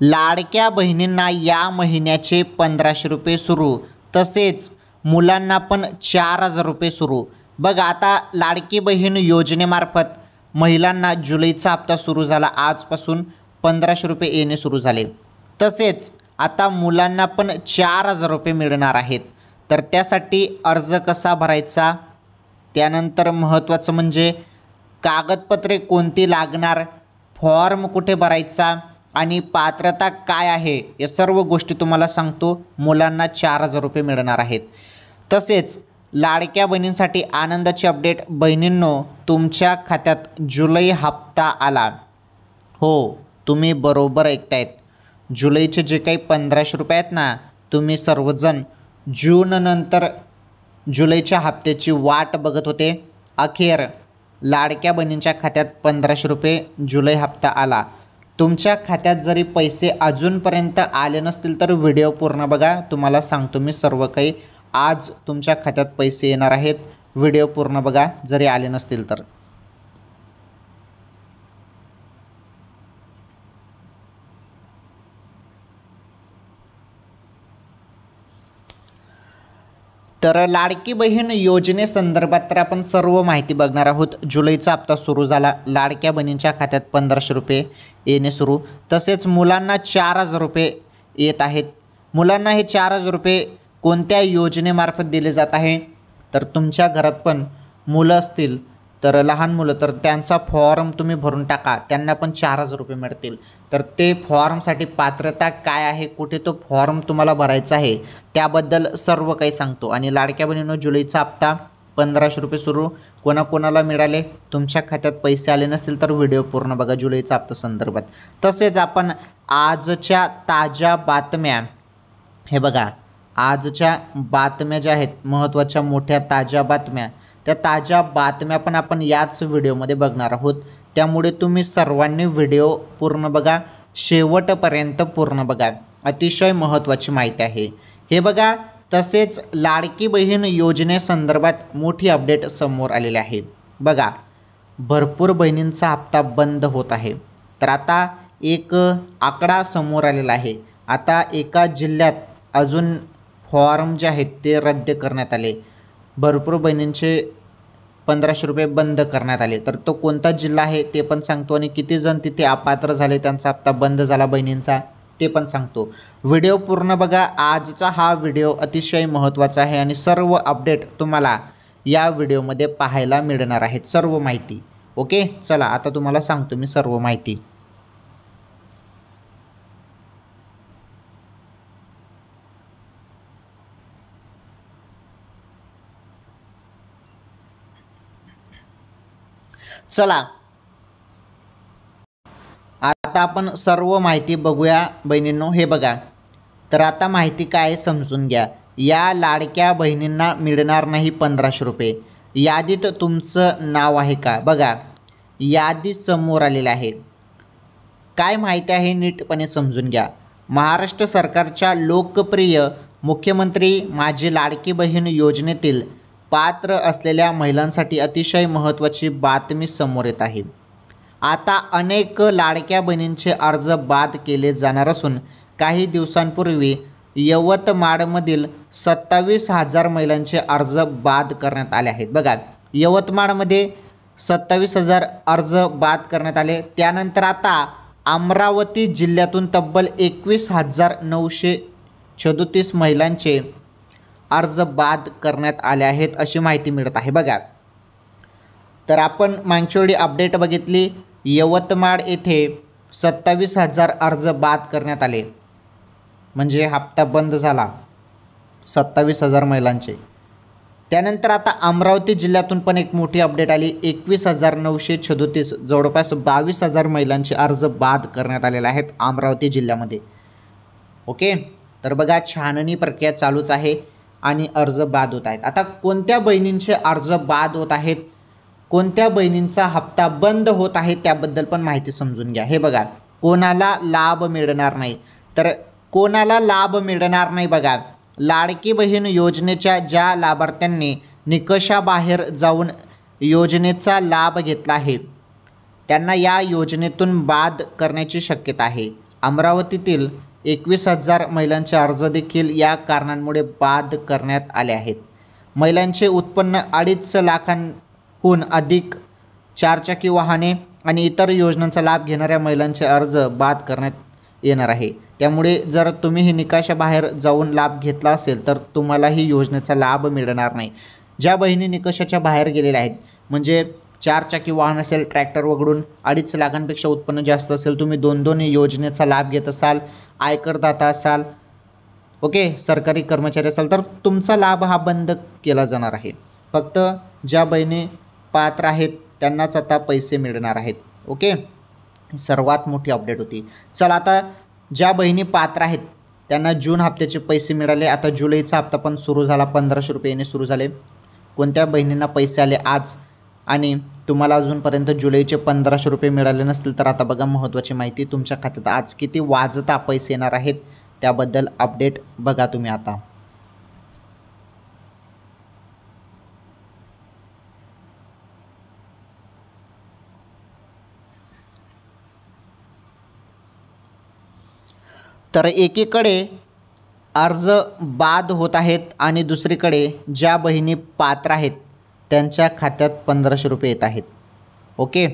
लाडक्या बहिणींना या महिन्याचे 1500 रुपये सुरू, तसेच मुलांना पण 4000 रुपये सुरू. बघा, आता लाडकी बहीण योजनेमार्फत महिलांना जुलैचा हप्ता सुरू झाला. आजपासून 1500 रुपये येणे सुरू झाले. तसेच आता मुलांना पण 4000 रुपये मिळणार आहेत. तर त्यासाठी अर्ज कसा भरायचा, त्यानंतर महत्त्वाचं म्हणजे कागदपत्रे कोणती लागणार, फॉर्म कुठे भरायचा आणि पात्रता काय आहे, या सर्व गोष्टी तुम्हाला सांगतो. मुलांना 4000 रुपये मिळणार आहेत. तसेच लाडक्या बहिणींसाठी आनंदाची अपडेट. बहिणींनो, तुमच्या खात्यात जुलै हप्ता आला. हो, तुम्ही बरोबर ऐकतायत. जुलैचे जे काही 1500 रुपये आहेत ना, तुम्ही सर्वजण जूननंतर जुलैच्या हप्त्याची वाट बघत होते. अखेर लाडक्या बहिणींच्या खात्यात 1500 रुपये जुलै हप्ता आला. तुमच्या खात्यात जरी पैसे अजूनपर्यंत आले नसतील तर व्हिडिओ पूर्ण बघा. तुम्हाला सांगतो मी सर्व काही. आज तुमच्या खात्यात पैसे येणार आहेत. व्हिडिओ पूर्ण बघा जरी आले नसतील तर. तर लाडकी बहीण योजनेसंदर्भात तर आपण सर्व माहिती बघणार आहोत. जुलैचा हप्ता सुरू झाला. लाडक्या बहिणींच्या खात्यात 1500 रुपये येणे सुरू. तसेच मुलांना 4000 रुपये येत आहेत. मुलांना हे 4000 रुपये कोणत्या योजनेमार्फत दिले जात आहे, तर तुमच्या घरात पण मुलं असतील तर लहान मुलं, तर त्यांचा फॉर्म तुम्ही भरून टाका. त्यांना पण 4000 रुपये मिळतील. तर ते फॉर्मसाठी पात्रता काय आहे, कुठे तो फॉर्म तुम्हाला भरायचा आहे, त्याबद्दल सर्व काही सांगतो. आणि लाडक्या बहिणींनो, जुलैचा हप्ता 1500 रुपये सुरू कोणाकोणाला मिळाले, तुमच्या खात्यात पैसे आले नसतील तर व्हिडिओ पूर्ण बघा जुलैचा हप्ता संदर्भात. तसेच आपण आजच्या ताज्या बातम्या, हे बघा, आजच्या बातम्या ज्या आहेत महत्त्वाच्या मोठ्या ताज्या बातम्या, त्या ताज्या बातम्या पण आपण याच व्हिडिओमध्ये बघणार आहोत. त्यामुळे तुम्ही सर्वांनी व्हिडिओ पूर्ण बघा, शेवटपर्यंत पूर्ण बघा. अतिशय महत्त्वाची माहिती आहे. हे बघा, तसेच लाडकी बहीण योजनेसंदर्भात मोठी अपडेट समोर आलेली आहे. बघा, भरपूर बहिणींचा हप्ता बंद होत आहे. तर आता एक आकडा समोर आलेला आहे. आता एका जिल्ह्यात अजून फॉर्म जे आहेत ते रद्द करण्यात आले. भरपूर बहिणींचे 1500 रुपये बंद करण्यात आले. तर तो कोणता जिल्हा आहे ते पण सांगतो, आणि किती जण तिथे अपात्र झाले, त्यांचा हप्ता बंद झाला बहिणींचा, ते पण सांगतो. व्हिडिओ पूर्ण बघा. आजचा हा व्हिडिओ अतिशय महत्त्वाचा आहे आणि सर्व अपडेट तुम्हाला या व्हिडिओमध्ये पाहायला मिळणार आहेत, सर्व माहिती. ओके, चला आता तुम्हाला सांगतो मी सर्व माहिती. चला आता आपण सर्व माहिती बघूया बहिणींनो. हे बघा, तर आता माहिती काय समजून घ्या. या लाडक्या बहिणींना मिळणार नाही 1500 रुपये. यादीत तुमचं नाव आहे का? बघा, यादी समोर आलेली आहे. काय माहिती आहे नीटपणे समजून घ्या. महाराष्ट्र सरकारच्या लोकप्रिय मुख्यमंत्री माझी लाडकी बहीण योजनेतील पात्र असलेल्या महिलांसाठी अतिशय महत्त्वाची बातमी समोर येत आहे. आता अनेक लाडक्या बहिणींचे अर्ज बाद केले जाणार असून काही दिवसांपूर्वी यवतमाळमधील 27,000 महिलांचे अर्ज बाद करण्यात आले आहेत. बघा, यवतमाळमध्ये 27,000 अर्ज बाद करण्यात आले. त्यानंतर आता अमरावती जिल्ह्यातून तब्बल 21,937 महिलांचे अर्ज बाद करण्यात आले आहेत अशी माहिती मिळत आहे. बघा, तर आपण मागच्या वेळी अपडेट बघितली. यवतमाळ येथे 27,000 अर्ज बाद करण्यात आले, म्हणजे हप्ता बंद झाला 27,000 महिलांचे. त्यानंतर आता अमरावती जिल्ह्यातून पण एक मोठी अपडेट आली. 21,937 जवळपास 22,000 महिलांचे अर्ज बाद करण्यात आलेले आहेत अमरावती जिल्ह्यामध्ये. ओके, तर बघा, छाननी प्रक्रिया चालूच आहे आणि अर्ज बाद होत आहेत. आता कोणत्या बहिणींचे अर्ज बाद होत आहेत, कोणत्या बहिणींचा हप्ता बंद होत आहे, त्याबद्दल पण माहिती समजून घ्या. हे बघा, कोणाला लाभ मिळणार नाही, तर कोणाला लाभ मिळणार नाही. बघा, लाडकी बहीण योजनेच्या ज्या लाभार्थ्यांनी निकषाबाहेर जाऊन योजनेचा लाभ घेतला आहे त्यांना या योजनेतून बाद करण्याची शक्यता आहे. अमरावतीतील 21,000 महिलांचे अर्ज देखील या कारणांमुळे बाद करण्यात आले आहेत. महिलांचे उत्पन्न 2.5 लाखांहून अधिक, 4 चाकी वाहने आणि इतर योजनांचा लाभ घेणाऱ्या महिलांचे अर्ज बाद करण्यात येणार आहे. त्यामुळे जर तुम्ही ही निकषाबाहेर जाऊन लाभ घेतला असेल तर तुम्हाला ही योजनेचा लाभ मिळणार नाही. ज्या बहिणी निकषाच्या बाहेर गेलेल्या आहेत, म्हणजे 4 चाकी वाहन असेल, ट्रॅक्टर वगळून 2.5 लाखांपेक्षा उत्पन्न जास्त असेल, तुम्ही 2 योजनेचा लाभ घेत असाल, आयकरदाता असाल, ओके, सरकारी कर्मचारी असाल, तर तुमचा लाभ हा बंद केला जाणार आहे. फक्त ज्या बहिणी पात्र आहेत त्यांनाच आता पैसे मिळणार आहेत. ओके, सर्वात मोठी अपडेट होती. चला, आता ज्या बहिणी पात्र आहेत त्यांना जून हप्त्याचे पैसे मिळाले. आता जुलैचा हप्ता पण सुरू झाला, 1500 रुपये येणे सुरू झाले. कोणत्या बहिणींना पैसे आले आज आणि तुम्हाला अजूनपर्यंत जुलैचे 1500 रुपये मिळाले नसतील तर आता बघा महत्त्वाची माहिती. तुमच्या खात्यात आज किती वाजता पैसे येणार आहेत त्याबद्दल अपडेट बघा तुम्ही आता. तर एकीकडे अर्ज बाद होत आहेत आणि दुसरीकडे ज्या बहिणी पात्र आहेत त्यांच्या खात्यात 1500 रुपये येत आहेत. ओके,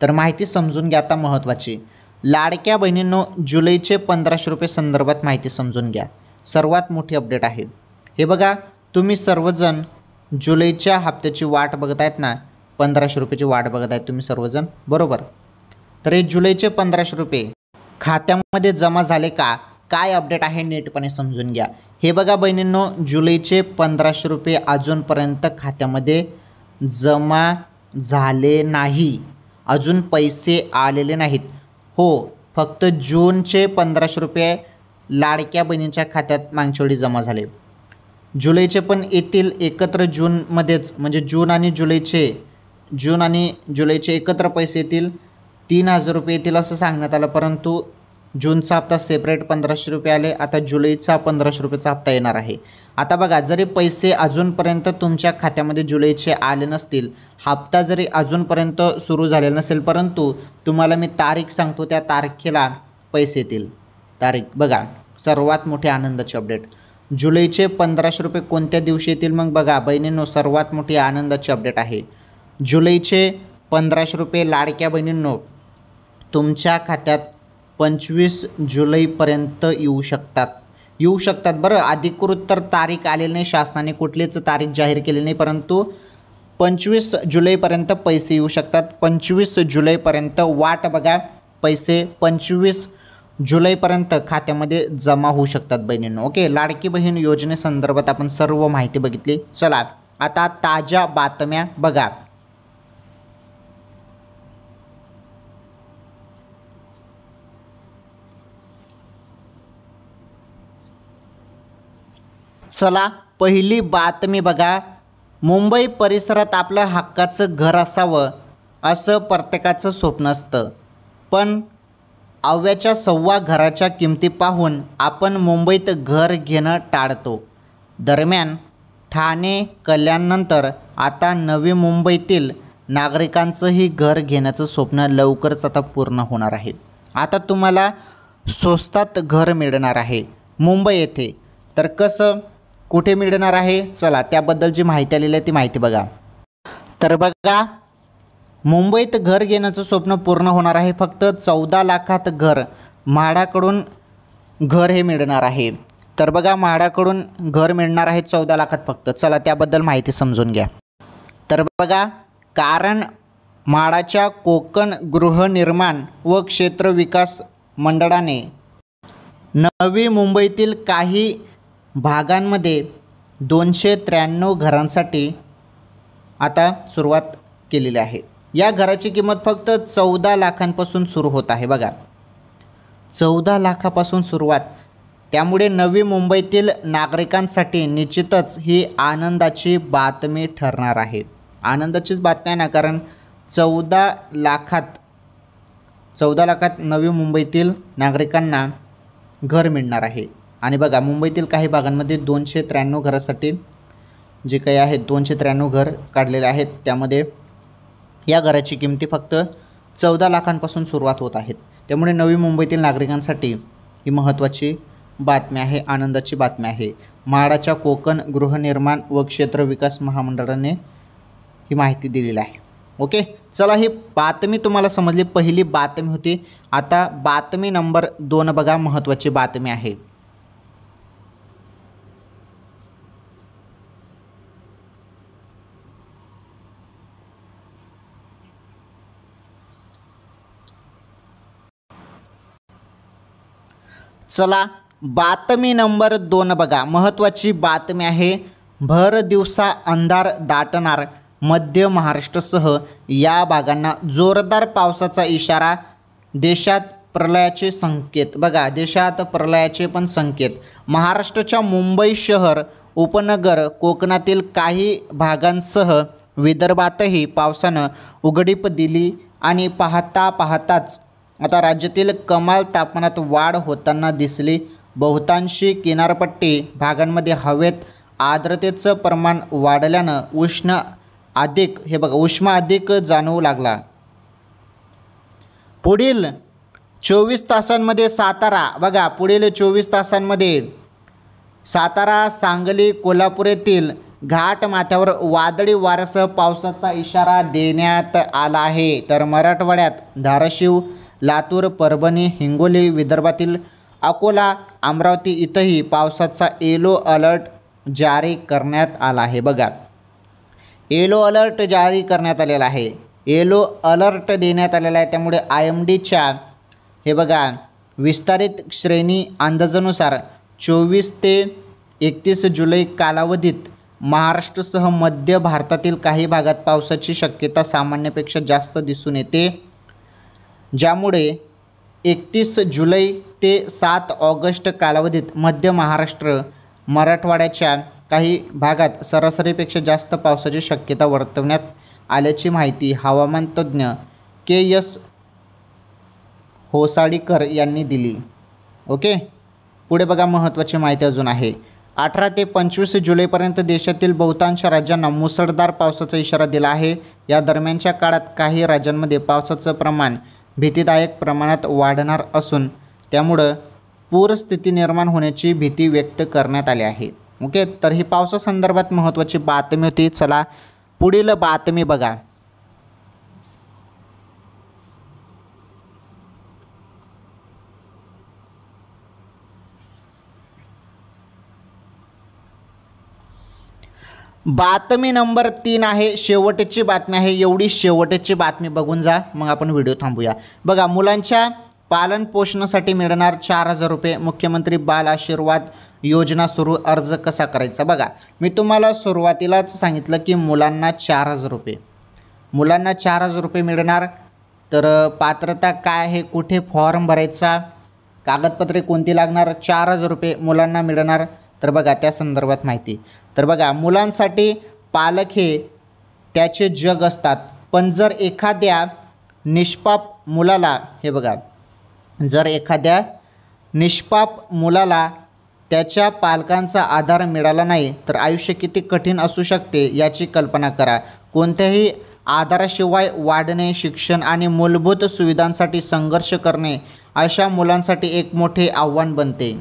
तर माहिती समजून घ्या आता महत्त्वाची. लाडक्या बहिणींनो, जुलैचे 1500 रुपये संदर्भात माहिती समजून घ्या. सर्वात मोठी अपडेट आहे. हे बघा, तुम्ही सर्वजण जुलैच्या हप्त्याची वाट बघत आहेत ना, 1500 रुपयाची वाट बघत आहेत तुम्ही सर्वजण, बरोबर. तर हे जुलैचे 1500 रुपये खात्यामध्ये जमा झाले का, काय अपडेट आहे नीटपणे समजून घ्या. हे बघा बहिणींनो, जुलैचे 1500 रुपये अजूनपर्यंत खात्यामध्ये जमा झाले नाही, अजून पैसे आलेले नाहीत. हो, फक्त जूनचे 1500 रुपये लाडक्या बहिणींच्या खात्यात मागच्या वेळी जमा झाले. जुलैचे पण येतील एकत्र जूनमध्येच, म्हणजे जून आणि जुलैचे एकत्र पैसे येतील, 3000 रुपये येतील असं सांगण्यात आलं. परंतु जूनचा हप्ता सेपरेट 1500 रुपये आले. आता जुलैचा 1500 रुपयाचा हप्ता येणार आहे. आता बघा, जरी पैसे अजूनपर्यंत तुमच्या खात्यामध्ये जुलैचे आले नसतील, हप्ता जरी अजूनपर्यंत सुरू झालेला नसेल, परंतु तुम्हाला मी तारीख सांगतो, त्या तारखेला पैसे येतील. तारीख बघा, सर्वात मोठी आनंदाची अपडेट. जुलैचे 1500 रुपये कोणत्या दिवशी येतील मग बघा बहिणींनो, सर्वात मोठी आनंदाची अपडेट आहे. जुलैचे 1500 रुपये लाडक्या बहिणींनो तुमच्या खात्यात 25 जुलैपर्यंत येऊ शकतात बरं. अधिकृत तर तारीख आलेली नाही, शासनाने कुठलीच तारीख जाहीर केली नाही, परंतु 25 जुलैपर्यंत पैसे येऊ शकतात. 25 जुलैपर्यंत वाट बघा, पैसे 25 जुलैपर्यंत खात्यामध्ये जमा होऊ शकतात बहिणींनो. ओके, लाडकी बहीण योजनेसंदर्भात आपण सर्व माहिती बघितली. चला, आता ताज्या बातम्या बघा. चला, पहिली बातमी बघा. मुंबई परिसरात आपलं हक्काचं घर असावं असं प्रत्येकाचं स्वप्न असतं, पण अव्याच्या सव्वा घराच्या किमती पाहून आपण मुंबईत घर घेणं टाळतो. दरम्यान ठाणे, कल्याणनंतर आता नवी मुंबईतील नागरिकांचंही घर घेण्याचं स्वप्न लवकरच आता पूर्ण होणार आहे. आता तुम्हाला स्वस्तात घर मिळणार आहे मुंबई येथे. तर कसं, कुठे मिळणार आहे, चला त्याबद्दल जी माहिती आलेली आहे ती माहिती बघा. तर बघा, मुंबईत घर घेण्याचं स्वप्न पूर्ण होणार आहे. फक्त 14 लाखात घर, म्हाडाकडून घर हे मिळणार आहे. तर बघा, म्हाडाकडून घर मिळणार आहे 14 लाखात फक्त. चला त्याबद्दल माहिती समजून घ्या. तर बघा, कारण म्हाडाच्या कोकण गृहनिर्माण व क्षेत्र विकास मंडळाने नवी मुंबईतील काही भागांमध्ये 293 घरांसाठी आता सुरुवात केलेली आहे. या घराची किंमत फक्त 14 लाखांपासून सुरू होत आहे. बघा, 14 लाखापासून सुरुवात. त्यामुळे नवी मुंबईतील नागरिकांसाठी निश्चितच ही आनंदाची बातमी ठरणार आहे. आनंदाचीच बातमी आहे ना, कारण 14 लाखात नवी मुंबईतील नागरिकांना घर मिळणार आहे. आणि बघा, मुंबईतील काही भागांमध्ये 293 घरासाठी जे काही आहेत 293 घर काढलेले आहेत, त्यामध्ये या घराची किमती फक्त 14 लाखांपासून सुरुवात होत आहेत. त्यामुळे नवी मुंबईतील नागरिकांसाठी ही महत्त्वाची बातमी आहे, आनंदाची बातमी आहे. म्हाडाच्या कोकण गृहनिर्माण व क्षेत्र विकास महामंडळाने ही माहिती दिलेली आहे. ओके, चला ही बातमी तुम्हाला समजली, पहिली बातमी होती. आता बातमी नंबर 2 बघा, महत्त्वाची बातमी आहे. चला बातमी नंबर 2 बघा, महत्त्वाची बातमी आहे. भर दिवसा अंधार दाटणार, मध्य महाराष्ट्रासह या भागांना जोरदार पावसाचा इशारा. देशात प्रलयाचे संकेत. बघा, देशात प्रलयाचे पण संकेत. महाराष्ट्राच्या मुंबई शहर, उपनगर, कोकणातील काही भागांसह विदर्भातही पावसानं उघडीप दिली आणि पाहताच आता राज्यातील कमाल तापमानात वाढ होताना दिसली. बहुतांशी किनारपट्टी भागांमध्ये हवेत आर्द्रतेचं प्रमाण वाढल्यानं उष्ण अधिक जाणवू लागला. पुढील 24 तासांमध्ये सातारा, बघा पुढील 24 तासांमध्ये सातारा, सांगली, कोल्हापूर येथील घाट माथ्यावर वादळी वाऱ्यासह पावसाचा इशारा देण्यात आला आहे. तर मराठवाड्यात धाराशिव, लातूर, परभणी, हिंगोली, विदर्भातील अकोला, अमरावती इथंही पावसाचा येलो अलर्ट जारी करण्यात आला आहे. बघा, येलो अलर्ट जारी करण्यात आलेला आहे, येलो अलर्ट देण्यात आलेला आहे. त्यामुळे IMDच्या हे बघा विस्तारित श्रेणी अंदाजानुसार 24 ते 31 जुलै कालावधीत महाराष्ट्रासह मध्य भारतातील काही भागात पावसाची शक्यता सामान्यपेक्षा जास्त दिसून येते, ज्यामुळे 31 जुलै ते 7 ऑगस्ट कालावधीत मध्य महाराष्ट्र, मराठवाड्याच्या काही भागात सरासरीपेक्षा जास्त पावसाची शक्यता वर्तवण्यात आल्याची माहिती हवामान तज्ज्ञ KS होसाळीकर यांनी दिली. ओके, पुढे बघा महत्त्वाची माहिती अजून आहे. 18 ते 25 जुलैपर्यंत देशातील बहुतांश राज्यांना मुसळधार पावसाचा इशारा दिला आहे. या दरम्यानच्या काळात काही राज्यांमध्ये पावसाचं प्रमाण भीतीदायक प्रमाणात वाढणार असून त्यामुळं पूरस्थिती निर्माण होण्याची भीती व्यक्त करण्यात आली आहे. ओके, तर ही पावसासंदर्भात महत्त्वाची बातमी होती. चला पुढील बातमी बघा. बातमी नंबर 3 आहे, शेवटची बातमी आहे. एवढी शेवटची बातमी बघून जा, मग आपण व्हिडिओ थांबूया. बघा, मुलांच्या पालन पोषणासाठी मिळणार 4,000 रुपये. मुख्यमंत्री बाल आशीर्वाद योजना सुरू, अर्ज कसा करायचा. बघा, मी तुम्हाला सुरुवातीलाच सांगितलं की मुलांना 4,000 रुपये, मुलांना 4,000 रुपये मिळणार. तर पात्रता काय आहे, कुठे फॉर्म भरायचा, कागदपत्रे कोणती लागणार, 4,000 रुपये मुलांना मिळणार. तर बघा त्या संदर्भात माहिती. तर बघा, मुलांसाठी पालक हे त्याचे जग असतात, पण जर एखाद्या निष्पाप मुलाला, हे बघा, जर एखाद्या निष्पाप मुलाला त्याच्या पालकांचा आधार मिळाला नाही तर आयुष्य किती कठीण असू शकते याची कल्पना करा. कोणत्याही आधाराशिवाय वाढणे, शिक्षण आणि मूलभूत सुविधांसाठी संघर्ष करणे अशा मुलांसाठी एक मोठे आव्हान बनते.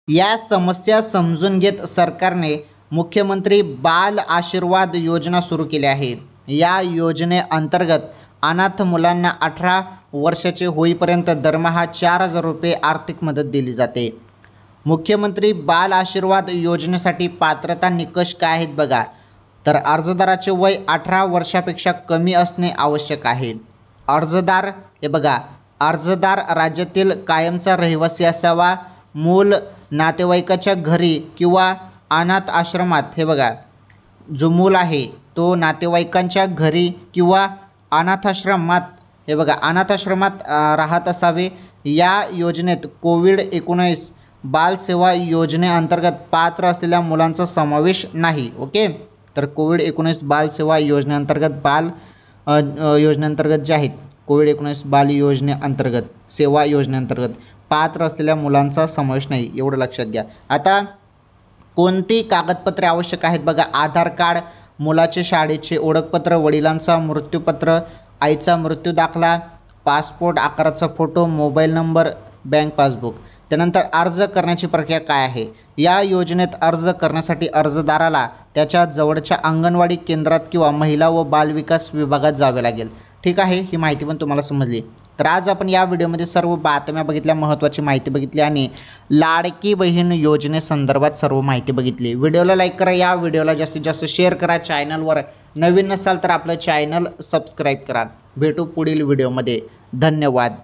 या समस्या समजून घेत सरकारने मुख्यमंत्री बाल आशीर्वाद योजना सुरू केली आहे. या योजनेअंतर्गत अनाथ मुलांना 18 वर्षाचे होईपर्यंत दरमहा 4,000 रुपये आर्थिक मदत दिली जाते. मुख्यमंत्री बाल आशीर्वाद योजनेसाठी पात्रता निकष काय आहेत बघा. तर अर्जदाराचे वय 18 वर्षापेक्षा कमी असणे आवश्यक आहे. अर्जदार, हे बघा, अर्जदार राज्यातील कायमचा रहिवासी असावा. मूल नातेवाईकाच्या घरी किंवा अनाथ आश्रमात, हे बघा, जो मूल आहे तो नातेवाईकांच्या घरी किंवा अनाथाश्रमात, हे बघा, अनाथाश्रमात राहत असावे. या योजनेत कोविड-19 बालसेवा योजनेअंतर्गत पात्र असलेल्या मुलांचा समावेश नाही. ओके, तर कोविड-19 बालसेवा योजनेअंतर्गत योजनेअंतर्गत जे आहेत, कोविड-19 बाल योजनेअंतर्गत, सेवा योजनेअंतर्गत पात्र असलेल्या मुलांचा समावेश नाही, एवढं लक्षात घ्या. आता कोणती कागदपत्रे आवश्यक आहेत बघा. आधार कार्ड, मुलाचे शाळेचे ओळखपत्र, वडिलांचा मृत्यूपत्र, आईचा मृत्यू दाखला, पासपोर्ट आकाराचा photo, mobile number, bank passbook. त्यानंतर अर्ज करण्याची प्रक्रिया काय आहे? या योजनेत अर्ज करण्यासाठी अर्जदाराला त्याच्या जवळच्या अंगणवाडी केंद्रात किंवा महिला व बालविकास विभागात जावे लागेल. ठीक आहे, ही माहिती पण तुम्हाला समजली. तर आज आपण या व्हिडिओमध्ये सर्व बातम्या बघितल्या, महत्त्वाची माहिती बघितली आणि लाडकी बहीण योजनेसंदर्भात सर्व माहिती बघितली. व्हिडिओला लाईक करा, या व्हिडिओला जास्तीत जास्त शेअर करा. चॅनलवर नवीन नसाल तर आपलं चॅनल सबस्क्राईब करा. भेटू पुढील व्हिडिओमध्ये. धन्यवाद.